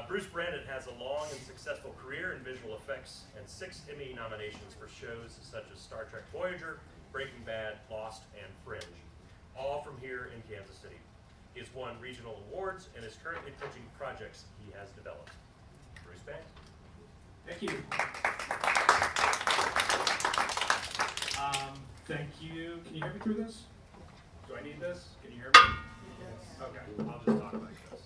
Bruce Branit has a long and successful career in visual effects and 6 Emmy nominations for shows such as Star Trek Voyager, Breaking Bad, Lost, and Fringe, all from here in Kansas City. He has won regional awards and is currently pitching projects he has developed. Bruce Branit. Thank you. Thank you. Can you hear me through this? Do I need this? Can you hear me? Yes. Okay, I'll just talk like this.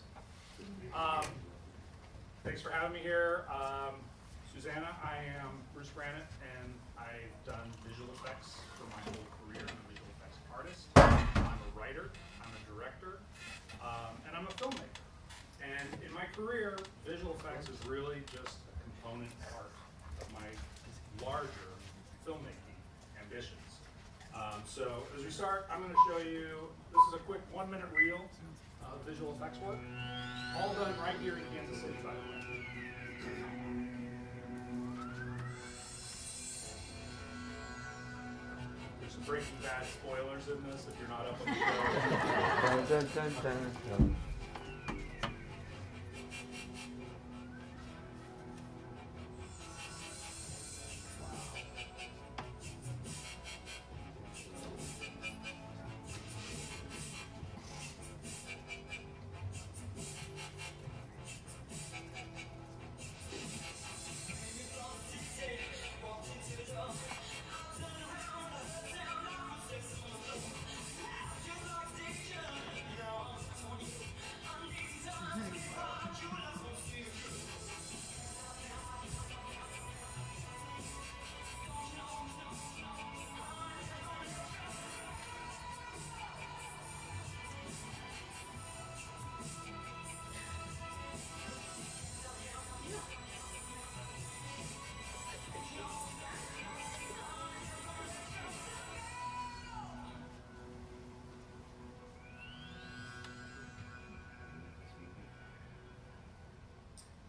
Thanks for having me here. Susanna, I am Bruce Branit, and I've done visual effects for my whole career. I'm a visual effects artist. I'm a writer. I'm a director. And I'm a filmmaker. And in my career, visual effects is really just a component part of my larger filmmaking ambitions. So as we start, I'm going to show you, this is a quick 1-minute reel of visual effects work, all done right here in Kansas City, by the way. There's some Breaking Bad spoilers in this if you're not up on the show. Dun, dun, dun, dun.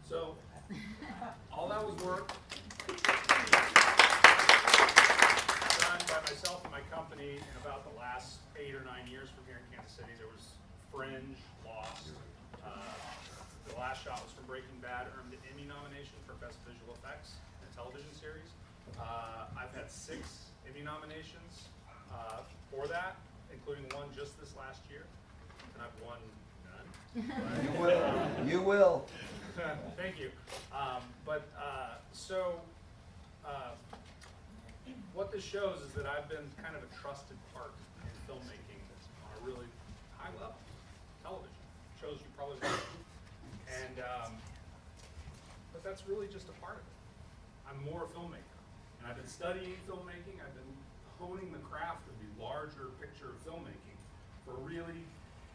So, all that was work done by myself and my company in about the last 8 or 9 years from here in Kansas City. There was Fringe, Lost. The last shot was from Breaking Bad, earned an Emmy nomination for Best Visual Effects in a television series. I've had 6 Emmy nominations for that, including one just this last year, and I've won none. You will. You will. Thank you. What this shows is that I've been kind of a trusted part in filmmaking on a really high level. Television shows you probably watch, and but that's really just a part of it. I'm more a filmmaker, and I've been studying filmmaking. I've been honing the craft of the larger picture of filmmaking for a really,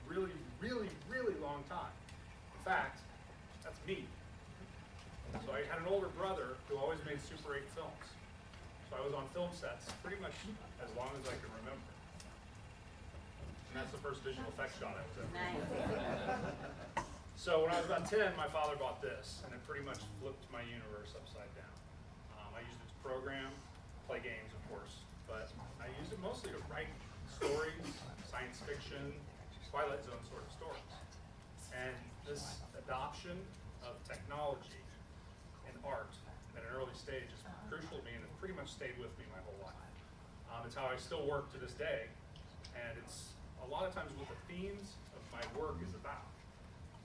really, really, really long time. In fact, that's me. So I had an older brother who always made Super 8 films. So I was on film sets pretty much as long as I can remember. And that's the first visual effects shot I was in. Nice. So when I was about 10, my father bought this, and it pretty much flipped my universe upside down. I used it to program, play games, of course, but I used it mostly to write stories, science fiction, Twilight Zone sort of stories. And this adoption of technology and art at an early stage is crucial to me, and it pretty much stayed with me my whole life. It's how I still work to this day, and it's a lot of times what the themes of my work is about.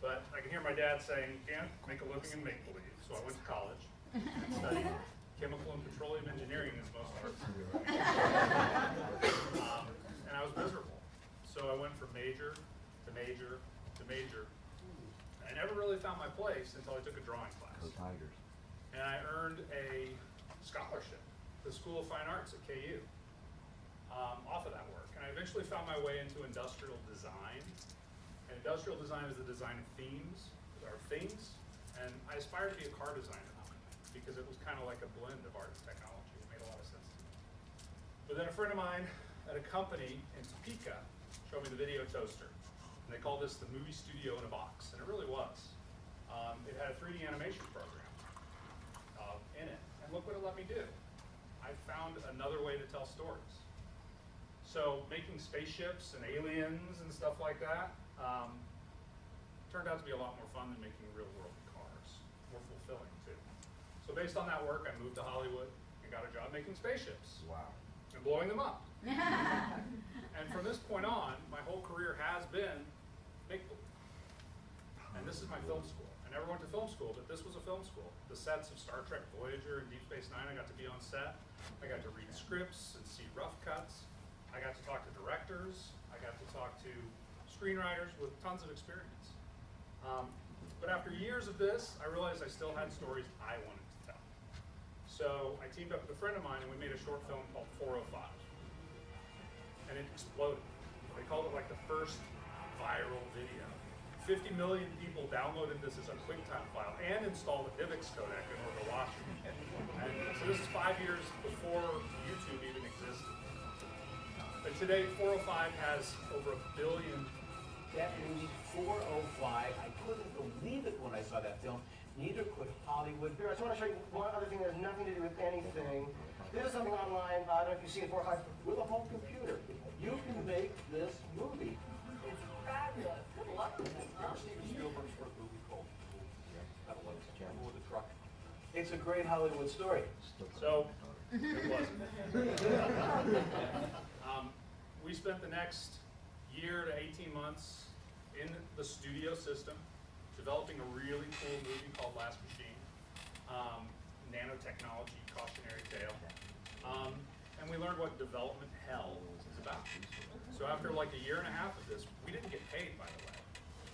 But I can hear my dad saying, you can't make a living in make-believe, so I went to college and studied chemical and petroleum engineering as most arts do. And I was miserable. So I went from major to major to major. I never really found my place until I took a drawing class. Go Tigers. And I earned a scholarship to the School of Fine Arts at KU off of that work. And I eventually found my way into industrial design. And industrial design is the design of themes, or things. And I aspired to be a car designer because it was kind of like a blend of art and technology. It made a lot of sense to me. But then a friend of mine at a company in Topeka showed me the video toaster. And they called this the movie studio in a box, and it really was. It had a 3D animation program in it, and look what it let me do. I found another way to tell stories. So making spaceships and aliens and stuff like that turned out to be a lot more fun than making real world cars. More fulfilling too. So based on that work, I moved to Hollywood and got a job making spaceships. Wow. And blowing them up. And from this point on, my whole career has been make-believe. And this is my film school. I never went to film school, but this was a film school. The sets of Star Trek Voyager and Deep Space Nine, I got to be on set. I got to read scripts and see rough cuts. I got to talk to directors. I got to talk to screenwriters with tons of experience. But after years of this, I realized I still had stories I wanted to tell. So I teamed up with a friend of mine and we made a short film called 405. And it exploded. They called it like the first viral video. 50 million people downloaded this as a QuickTime file and installed a DivX codec in order to watch it. And so this is 5 years before YouTube even existed. But today, 405 has over 1 billion. That movie 405, I couldn't believe it when I saw that film. Neither could Hollywood. Here, I just want to show you one other thing that has nothing to do with anything. This is something online, I don't know if you've seen it 405, With a home computer, you can make this movie. It's fabulous. Good luck with it. Steven Spielberg's first movie called I don't know, Camel with a Truck. It's a great Hollywood story. So, it wasn't. We spent the next year to 18 months in the studio system, developing a really cool movie called Last Machine, nanotechnology, cautionary tale. And we learned what development hell is about. So after like a year and a half of this, we didn't get paid, by the way.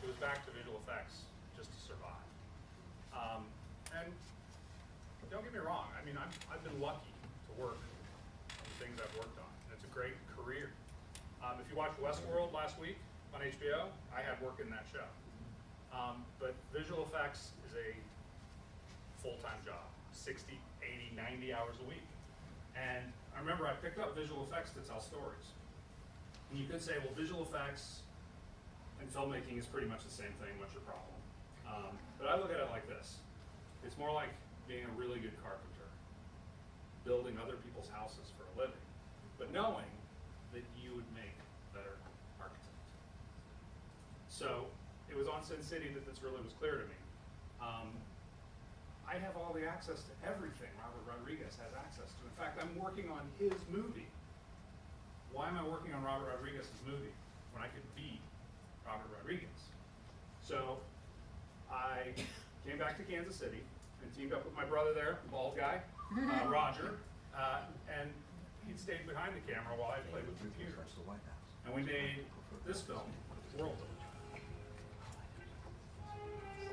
It was back to visual effects just to survive. And don't get me wrong, I mean, I've been lucky to work on the things I've worked on. And it's a great career. If you watched Westworld last week on HBO, I had work in that show. But visual effects is a full-time job, 60, 80, 90 hours a week. And I remember I picked up visual effects to tell stories. And you could say, well, visual effects and filmmaking is pretty much the same thing, what's your problem? But I look at it like this. It's more like being a really good carpenter, building other people's houses for a living, but knowing that you would make a better architect. So it was on Sin City that this really was clear to me. I have all the access to everything Robert Rodriguez has access to. In fact, I'm working on his movie. Why am I working on Robert Rodriguez's movie when I could be Robert Rodriguez? So I came back to Kansas City and teamed up with my brother there, bald guy, Roger, and he stayed behind the camera while I played with computers. And we made this film, World Builder.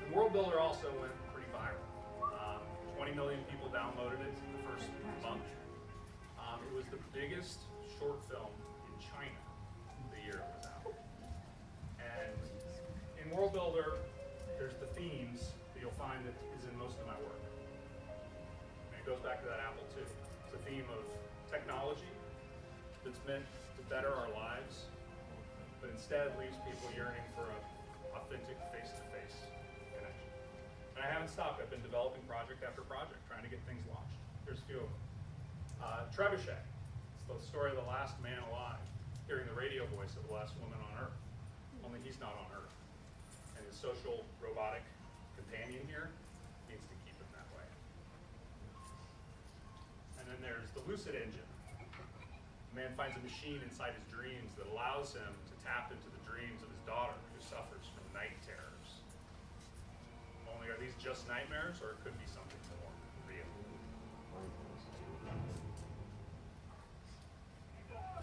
And World Builder also went pretty viral. 20 million people downloaded it in the first month. It was the biggest short film in China the year it was out. And in World Builder, there's the themes that you'll find that is in most of my work. And it goes back to that Apple II. It's a theme of technology that's meant to better our lives, but instead leaves people yearning for an authentic face-to-face connection. And I haven't stopped. I've been developing project after project, trying to get things launched. There's a few of them. Trebuchet. It's the story of the last man alive, hearing the radio voice of the last woman on Earth. Only he's not on Earth. And his social robotic companion here needs to keep him that way. And then there's the Lucid Engine. A man finds a machine inside his dreams that allows him to tap into the dreams of his daughter who suffers from night terrors. Only are these just nightmares, or it could be something more real?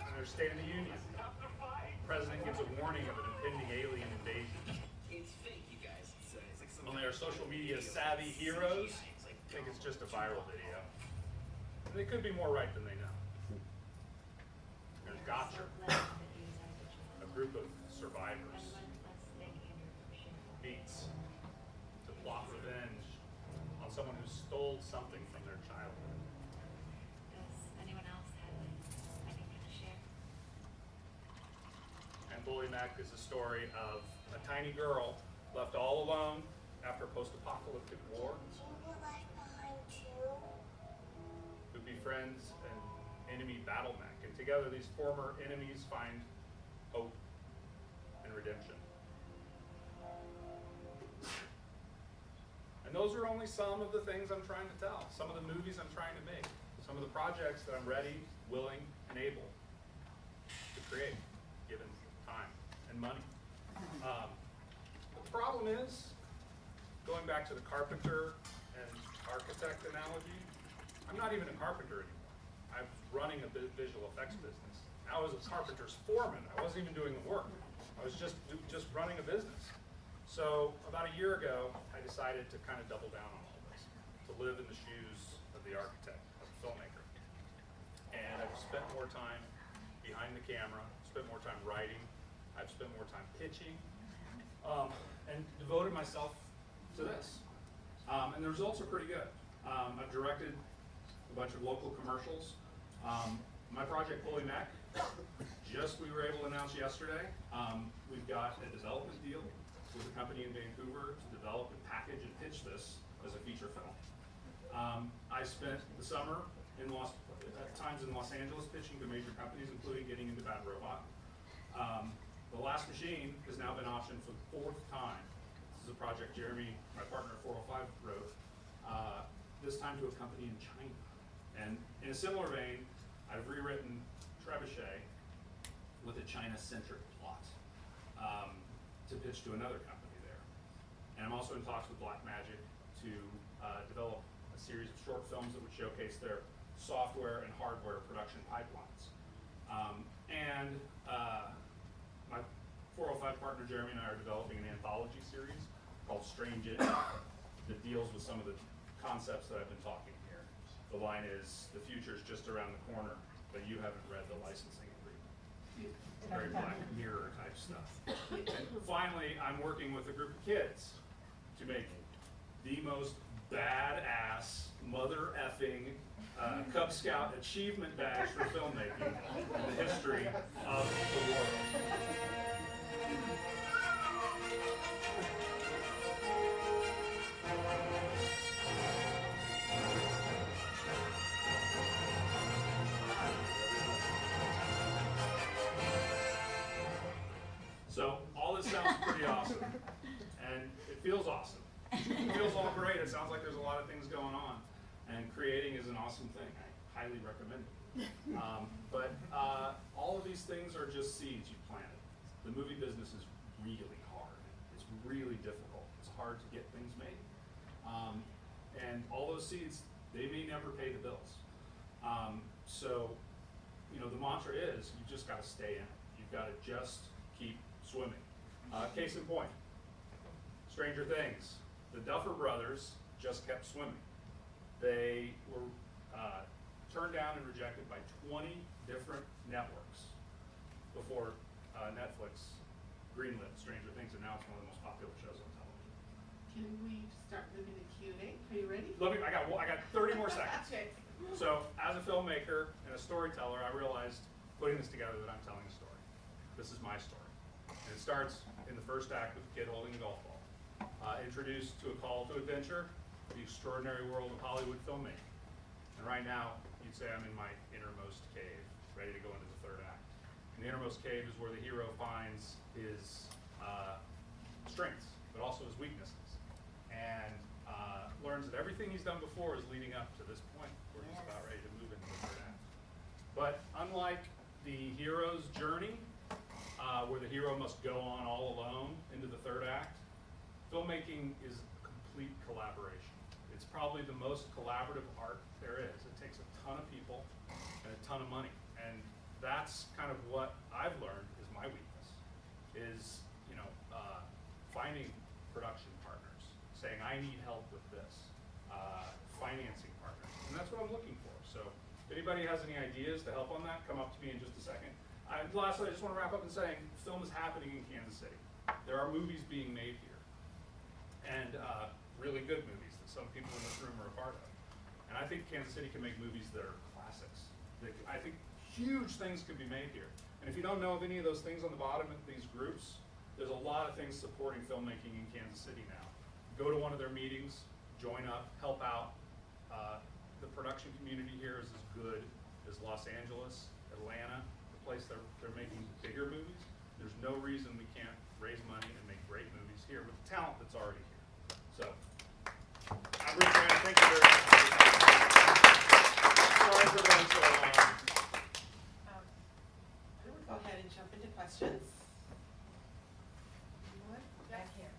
And there's State of the Union. The president gives a warning of an impending alien invasion. It's fake, you guys. It's like some Only our social media savvy heroes think it's just a viral video. And they could be more right than they know. There's Gotcha, a group of survivors, beats to plot revenge on someone who stole something from their childhood. Does anyone else have anything to share? And Bully Mac is a story of a tiny girl left all alone after a post-apocalyptic war who befriends an enemy battle mech. And together these former enemies find hope and redemption. those are only some of the things I'm trying to tell, some of the movies I'm trying to make, some of the projects that I'm ready, willing, and able to create, given time and money. The problem is, going back to the carpenter and architect analogy, I'm not even a carpenter anymore. I was running a visual effects business. I was a carpenter's foreman. I wasn't even doing the work. I was just running a business. So about a year ago, I decided to kind of double down on all this, to live in the shoes of the architect, of the filmmaker. And I've spent more time behind the camera, spent more time writing, I've spent more time pitching, and devoted myself to this. And the results are pretty good. I've directed a bunch of local commercials. My project, Holy Mech, we were able to announce yesterday, we've got a development deal with a company in Vancouver to develop and package and pitch this as a feature film. I spent the summer at times in Los Angeles pitching to major companies, including getting into Bad Robot. The Last Machine has now been optioned for the 4th time. This is a project Jeremy, my partner at 405, wrote, this time to a company in China. And in a similar vein, I've rewritten Trebuchet with a China-centric plot to pitch to another company there. And I'm also in talks with Blackmagic to develop a series of short films that would showcase their software and hardware production pipelines. My 405 partner Jeremy and I are developing an anthology series called Strange It that deals with some of the concepts that I've been talking here. The line is, the future's just around the corner, but you haven't read the licensing agreement. Very Black Mirror type stuff. And finally, I'm working with a group of kids to make the most badass, mother effing Cub Scout achievement badge for filmmaking in the history of the world. So all this sounds pretty awesome, and it feels awesome. It feels all great. It sounds like there's a lot of things going on, and creating is an awesome thing. I highly recommend it. But all of these things are just seeds you planted. The movie business is really hard. It's really difficult. It's hard to get things made. And all those seeds, they may never pay the bills. So, you know, the mantra is, you just gotta stay in it. You've gotta just keep swimming. Case in point, Stranger Things. The Duffer Brothers just kept swimming. They were turned down and rejected by 20 different networks before Netflix greenlit Stranger Things, and now it's one of the most popular shows on television. Can we start moving to Q&A? Are you ready? I got 30 more seconds. Okay. So, as a filmmaker and a storyteller, I realized putting this together that I'm telling a story. This is my story. And it starts in the first act with a kid holding a golf ball. Introduced to a call to adventure, the extraordinary world of Hollywood filmmaking. And right now, you'd say I'm in my innermost cave, ready to go into the third act. And the innermost cave is where the hero finds his strengths, but also his weaknesses. And learns that everything he's done before is leading up to this point where he's about ready to move into the third act. But unlike the hero's journey, where the hero must go on all alone into the third act, filmmaking is a complete collaboration. It's probably the most collaborative art there is. It takes a ton of people and a ton of money. And that's kind of what I've learned is my weakness, is, you know, finding production partners, saying I need help with this, financing partners. And that's what I'm looking for. So if anybody has any ideas to help on that, come up to me in just a second. Lastly, I just want to wrap up in saying film is happening in Kansas City. There are movies being made here, and really good movies that some people in this room are a part of. And I think Kansas City can make movies that are classics. I think huge things can be made here. And if you don't know of any of those things on the bottom of these groups, there's a lot of things supporting filmmaking in Kansas City now. Go to one of their meetings, join up, help out. The production community here is as good as Los Angeles, Atlanta, the place they're making bigger movies. There's no reason we can't raise money and make great movies here with the talent that's already here. So, Thank you very much. Sorry for going so long. I would go ahead and jump into questions. Anyone? Back here.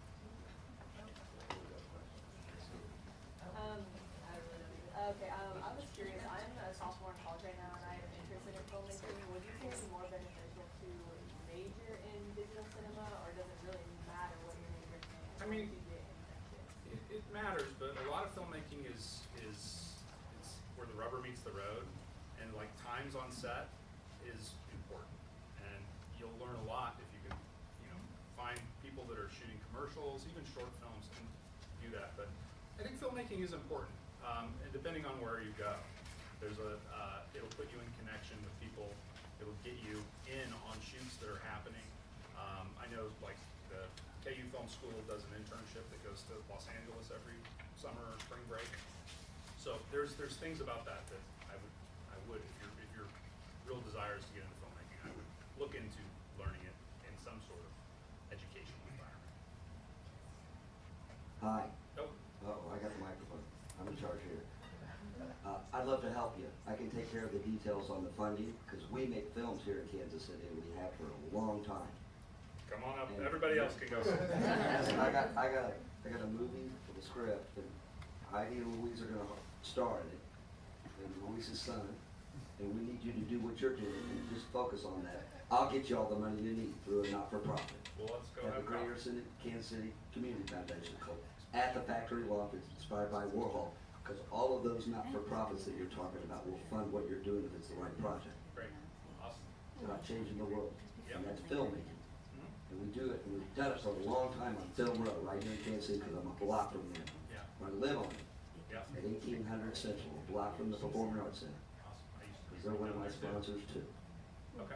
Okay, I was curious, I'm a sophomore in college right now and I'm interested in filmmaking. Would you think it's more beneficial to major in digital cinema, or does it really matter what your major is? I mean, once you get infected? it matters, but a lot of filmmaking is it's where the rubber meets the road, and like times on set is important, and you'll learn a lot if you can, find people that are shooting commercials, even short films can do that. But I think filmmaking is important, and depending on where you go, it'll put you in connection with people. It'll get you in on shoots that are happening. I know like the KU Film School does an internship that goes to Los Angeles every summer or spring break. So there's things about that I would if your real desire is to get into filmmaking, I would look into learning it in some sort of educational environment. Hi. Oh, Oh, I got the microphone. I'm in charge here. I'd love to help you. I can take care of the details on the funding, because we make films here in Kansas City, and we have for a long time. come on up. Everybody else can go. I got a movie with a script, and Heidi and Louise are gonna star in it, and Louise's son, and we need you to do what you're doing, and just focus on that. I'll get you all the money you need through a not-for-profit. Well, let's go At the have Greater Kansas City Community Foundation called At the Factory Loft. It's inspired by Warhol, because all of those not-for-profits that you're talking about will fund what you're doing if it's the right project. Great. Awesome. It's about changing the world, and Yep. that's filmmaking. And we do it, and we've done it for a long time on Film Row, right here in Kansas City, because I'm a block from there. Yeah. I live on it, Yeah. at 1800 Central, a block from the Performing Arts Center, Awesome. I used to because they're one of my sponsors too. Okay.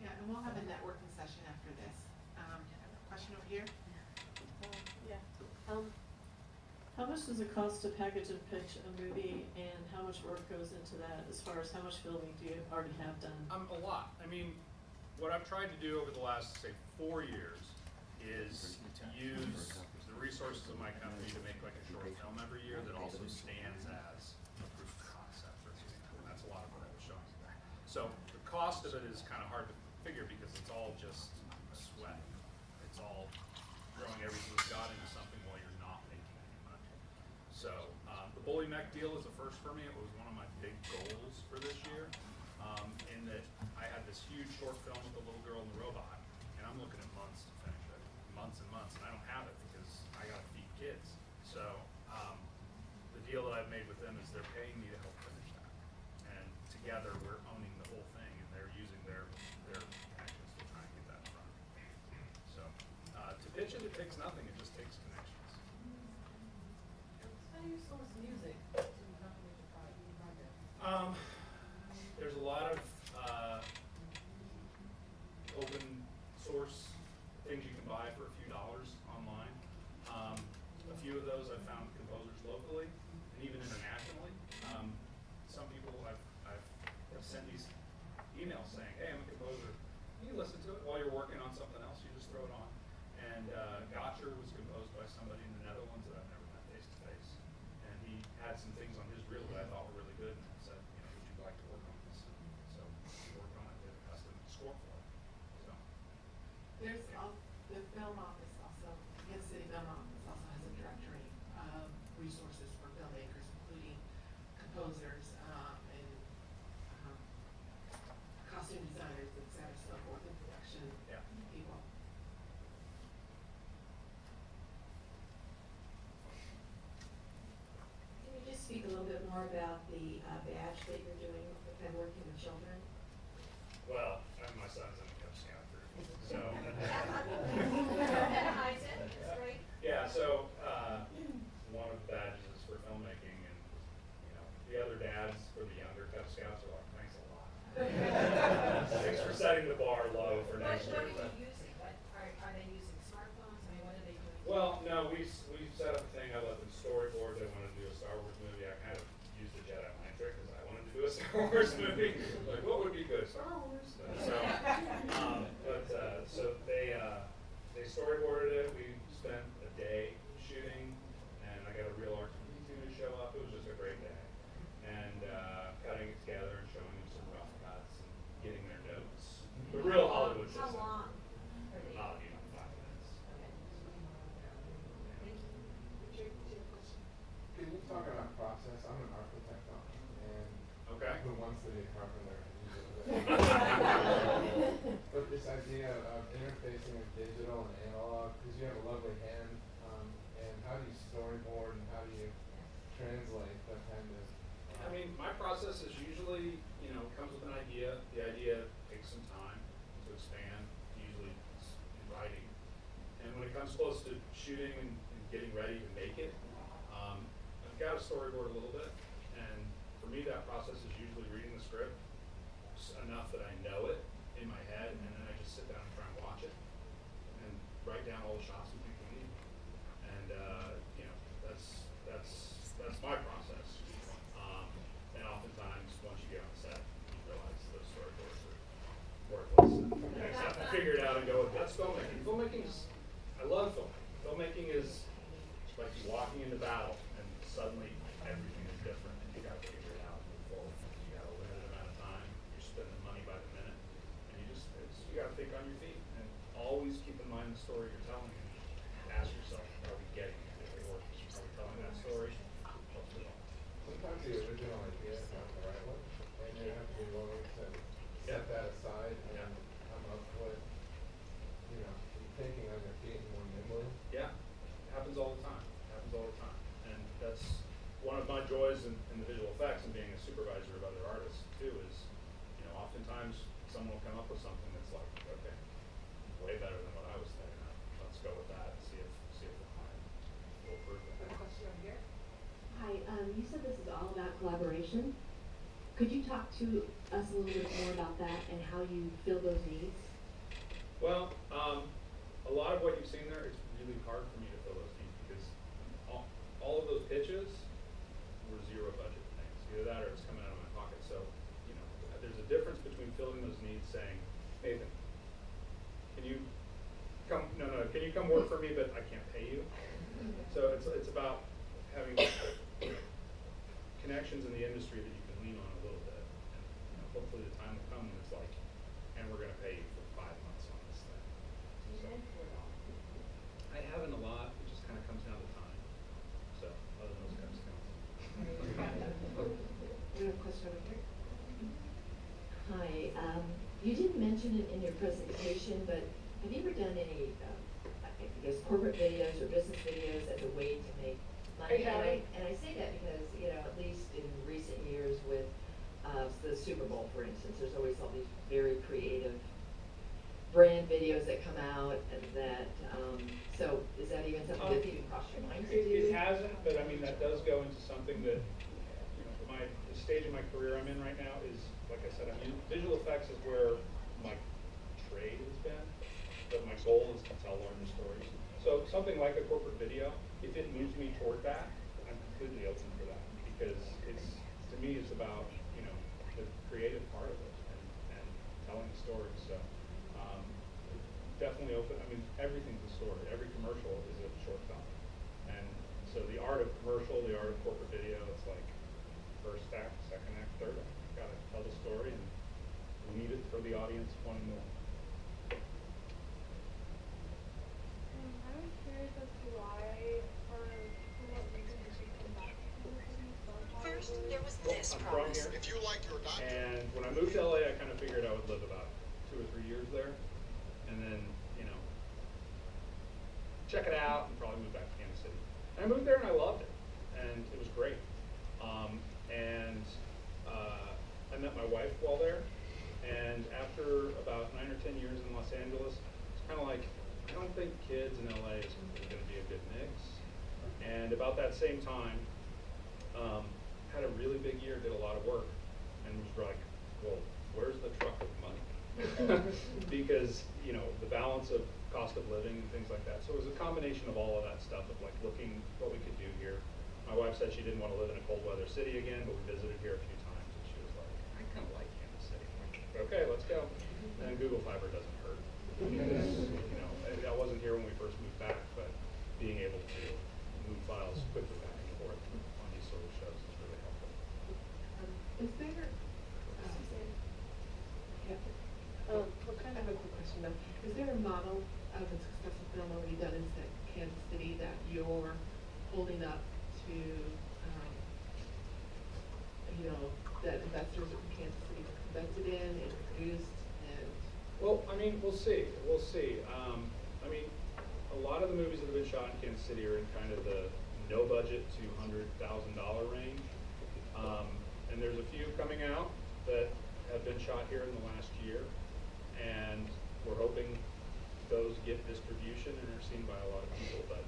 Yeah, and we'll have a networking session after this. Question over here? How much does it cost to package and pitch a movie, and how much work goes into that, as far as how much filming do you already have done? A lot. I mean, what I've tried to do over the last, say, 4 years is to use the resources of my company to make like a short film every year that also stands as a proof of concept, for example. And that's a lot of what I was showing you. So the cost of it is kind of hard to figure because it's all just sweat. It's all throwing everything we've got into something while you're not making any money. So the Bully Mech deal is a first for me. It was one of my big goals for this year, in that I had this huge short film with the little girl and the robot, and I'm looking at months to finish it, months and months, and I don't have it because I gotta feed kids. So the deal that I've made with them is they're paying me to help finish that, and together we're owning the whole thing, and they're using their connections to try and get that done. So to pitch it takes nothing; it just takes connections. How do you source music to accompany your project? There's a lot of open source things you can buy for a few dollars online. A few of those I've found composers locally and even internationally. Some people I've sent these emails saying, hey, I'm a composer. Can you listen to it while you're working on something else? You just throw it on. And Gotcher was composed by somebody in the Netherlands that I've never met face to face. And he had some things on his reel that I thought were really good, and I said, would you like to work on this? So he worked on it, did a custom score for it. So There's the film office also, Kansas City Film Office also has a directory of resources for filmmakers, including composers, and costume designers, et cetera, so forth, and production yeah. people. Can you just speak a little bit more about the badge that you're doing with working with children? Well, my son's in the Cub Scout group, so. Yeah, so one of the badges is for filmmaking, and the other dads for the younger Cub Scouts are like, thanks a lot. Thanks for setting the bar low for next year. What are you using? Are they using smartphones? I mean, what are they doing? Well, no, we set up a thing. I let them storyboard. They wanted to do a Star Wars movie. I kind of used the Jedi mind trick because I wanted to do a Star Wars movie. Like, what would be good? Star Wars. So they storyboarded it. We spent a day shooting, and I got a real R2D2 to show city carpenter. But this idea of interfacing with digital and analog, because you have a lovely hand, and how do you storyboard and how do you translate that kind of? I mean, my process is usually, comes with an idea. The idea takes some time to expand. Usually it's in writing. And when it comes close to shooting and getting ready to make it, I've got to storyboard a little bit. And for me, that process is usually reading the script enough that I know it in my head, and then I just sit down and try and watch it and write down all the shots we think we need. And that's my process. And oftentimes, once you get on set, you realize those storyboards are worthless. And you just have to figure it out and go with it. That's filmmaking. I love filmmaking. Filmmaking is like you walking into battle, and suddenly everything is different, and you got to figure it out and move forward. You got a limited amount of time. You're spending money by the minute, and you got to think on your feet, and always keep in mind the story you're telling. And ask yourself, are we getting it? If it works, are we telling that story? Sometimes the original idea is not the right one, and you have to be willing to set that aside and come up with, thinking on your feet more nimbly. Yeah, it happens all the time. And that's one of my joys in the visual effects and being a supervisor of other artists too is, oftentimes someone will come up with something that's like, okay, way better than what I was thinking of. Let's go with that and see if the client will approve that. Question over here. Hi, you said this is all about collaboration. Could you talk to us a little bit more about that and how you fill those needs? Well, a lot of what you've seen there, it's really hard for me to fill those needs because all of those pitches were zero budget things. Either that or it's coming out of my pocket. So, there's a difference between filling those needs saying, Nathan, can you come work for me, but I can't pay you? So it's about having connections in the industry that you can lean on a little bit. And hopefully the time will come when it's like, and we're gonna pay you for 5 months on this thing. So, I haven't a lot, it just kinda comes down to time. So other than those kinds of things. We have a question over here. Hi, you didn't mention it in your presentation, but have you ever done any, I guess, corporate videos or business videos as a way to make money? And I say that because, at least in recent years with the Super Bowl, for instance, there's always all these very creative brand videos that come out and that, so is that even something that even crossed your mind to do? It hasn't, but I mean, that does go into something that, the stage of my career I'm in right now is, like I said, visual effects is where my trade has been, but my goal is to tell larger stories. So something like a corporate video, if it moves me toward that, I'm completely open for that because to me, it's about, the creative part of it and telling the story. So definitely open. I mean, everything's a story. Every commercial is a short film. And so the art of commercial, the art of corporate video, it's like first act, second act, third act. You've got to tell the story and leave it for the audience wanting more. I was curious as to why, or for what reason did you come back to the city from First, Hollywood? there was Well, this I'm from promise. here. If you like your doctor. And when I moved to LA, I kind of figured I would live about 2 or 3 years there, and then check it out, and probably move back to Kansas City. And I moved there and I loved it, and it was great. I met my wife while there, and after about 9 or 10 years in Los Angeles, it's kind of like I don't think kids in LA is going to be a good mix. And about that same time, had a really big year, did a lot of work, and was like, well, where's the truck with money? Because, the balance of cost of living and things like that. So it was a combination of all of that stuff of like looking what we could do here. My wife said she didn't want to live in a cold weather city again, but we visited here a few times, and she was like, I kind of like Kansas City. I'm like, okay, let's go. And Google Fiber doesn't hurt. Because, I wasn't here when we first moved back, but being able to move files quickly back and forth on these sort of shows is really helpful. Is there, well, kind of a quick question though. Is there a model of a successful film already done in Kansas City that you're holding up to, that investors in Kansas City invested in and produced and? Well, I mean, we'll see. We'll see. I mean, a lot of the movies that have been shot in Kansas City are in kind of the no budget to $100,000 range. And there's a few coming out that have been shot here in the last year, and we're hoping those get distribution and are seen by a lot of people. But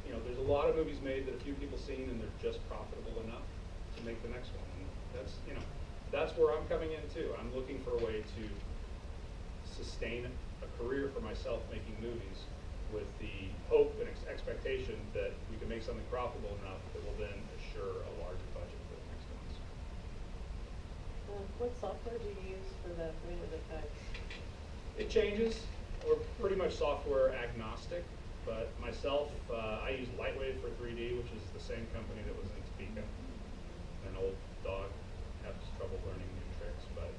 you know, there's a lot of movies made that a few people seen, and they're just profitable enough to make the next one. And that's, you know, that's where I'm coming in too. I'm looking for a way to sustain a career for myself making movies with the hope and expectation that we can make something profitable enough that will then assure a larger budget for the next ones. What software do you use for the creative effects? It changes. We're pretty much software agnostic, but myself, I use Lightwave for 3D, which is the same company that was in Topeka. An old dog has trouble learning new tricks, but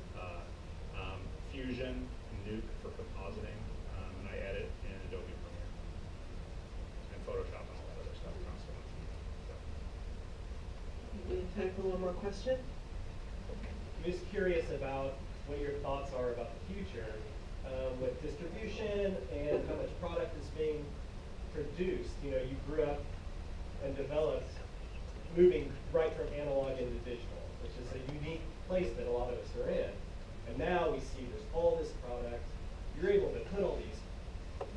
Fusion, Nuke for compositing, and I edit in Adobe Premiere and Photoshop and all that other stuff constantly. So. We have time for one more question. I'm just curious about what your thoughts are about the future with distribution and how much product is being produced. You know, you grew up and developed moving right from analog into digital, which is a unique place that a lot of us are in. And now we see there's all this product. You're able to put all these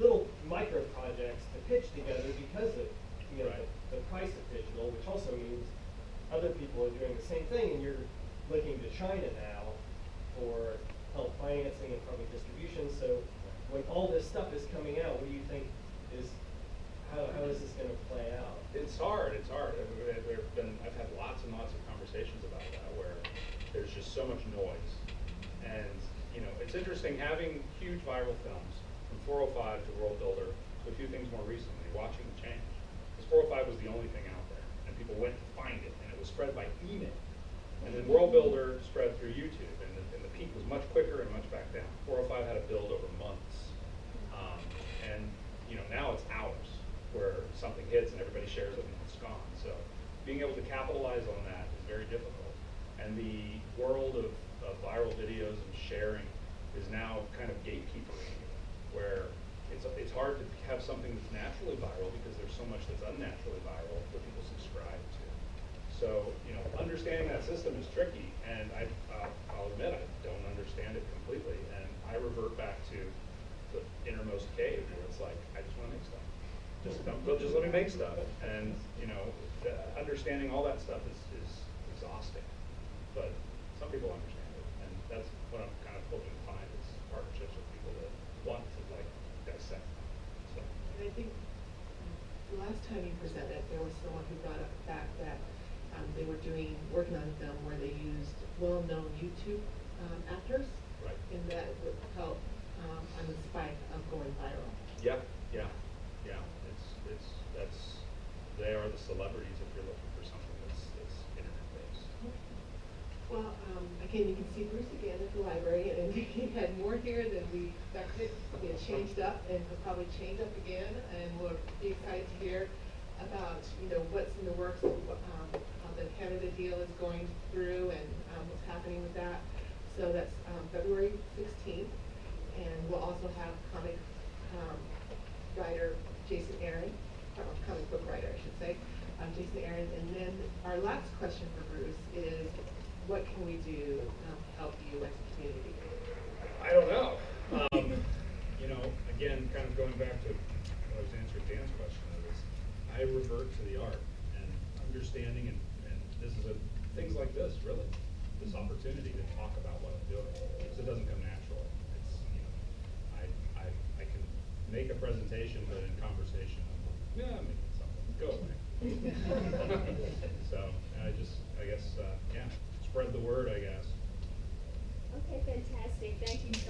little micro projects to pitch together because of, you know, the price of digital, which also means other people are doing the same thing, and you're looking to China now for help financing and probably distribution. So when all this stuff is coming out, what do you think is, how is this going to play out? It's hard. It's hard. I've had lots and lots of conversations about that where there's just so much noise. And, you know, it's interesting having huge viral films from 405 to World Builder to a few things more recently, watching the change. Because 405 was the only thing out there, and people went to find it, and it was spread by email. And then World Builder spread through YouTube, and the peak was much quicker and much back down. 405 had to build over months. And, you know, now it's hours where something hits and everybody shares it and it's gone. So being able to capitalize on that is very difficult. And the world of viral videos and sharing is now kind of gatekeepering, where it's hard to have something that's naturally viral because there's so much that's unnaturally viral that people subscribe to. So, you know, understanding that system is tricky, and I'll admit I don't understand it completely, and I revert back to the innermost cave where it's like, I just want to make stuff. Just let me make stuff. And, you know, understanding all that stuff is exhausting. But some people understand it, and that's what I'm kind of hoping to find is partnerships with people that want to, like, dissect them. So. And I think the last time you presented, there was someone who brought up the fact that they were working on a film where they used well-known YouTube actors, and that would help on the spike of going viral. Yeah. They are the celebrities if you're looking for something that's internet-based. Well, again, you can see Bruce again at the library, and he had more here than we expected. He had changed up, and he'll probably change up again, and we'll be excited to hear about, you know, what's in the works, how the Canada deal is going through, and what's happening with that. So that's February 16th, and we'll also have comic writer Jason Aaron, comic book writer, I should say, Jason Aaron. And then our last question for Bruce is, what can we do to help you as a community? I don't know. You know, again, kind of going back to what I was answering Dan's question, is I revert to the art and understanding, and this is things like this, really, this opportunity to talk about what I'm doing, because it doesn't come natural. It's, you know, I can make a presentation, but in conversation, I'm making something. Go away. So I guess, yeah, spread the word, I guess. Okay, fantastic. Thank you so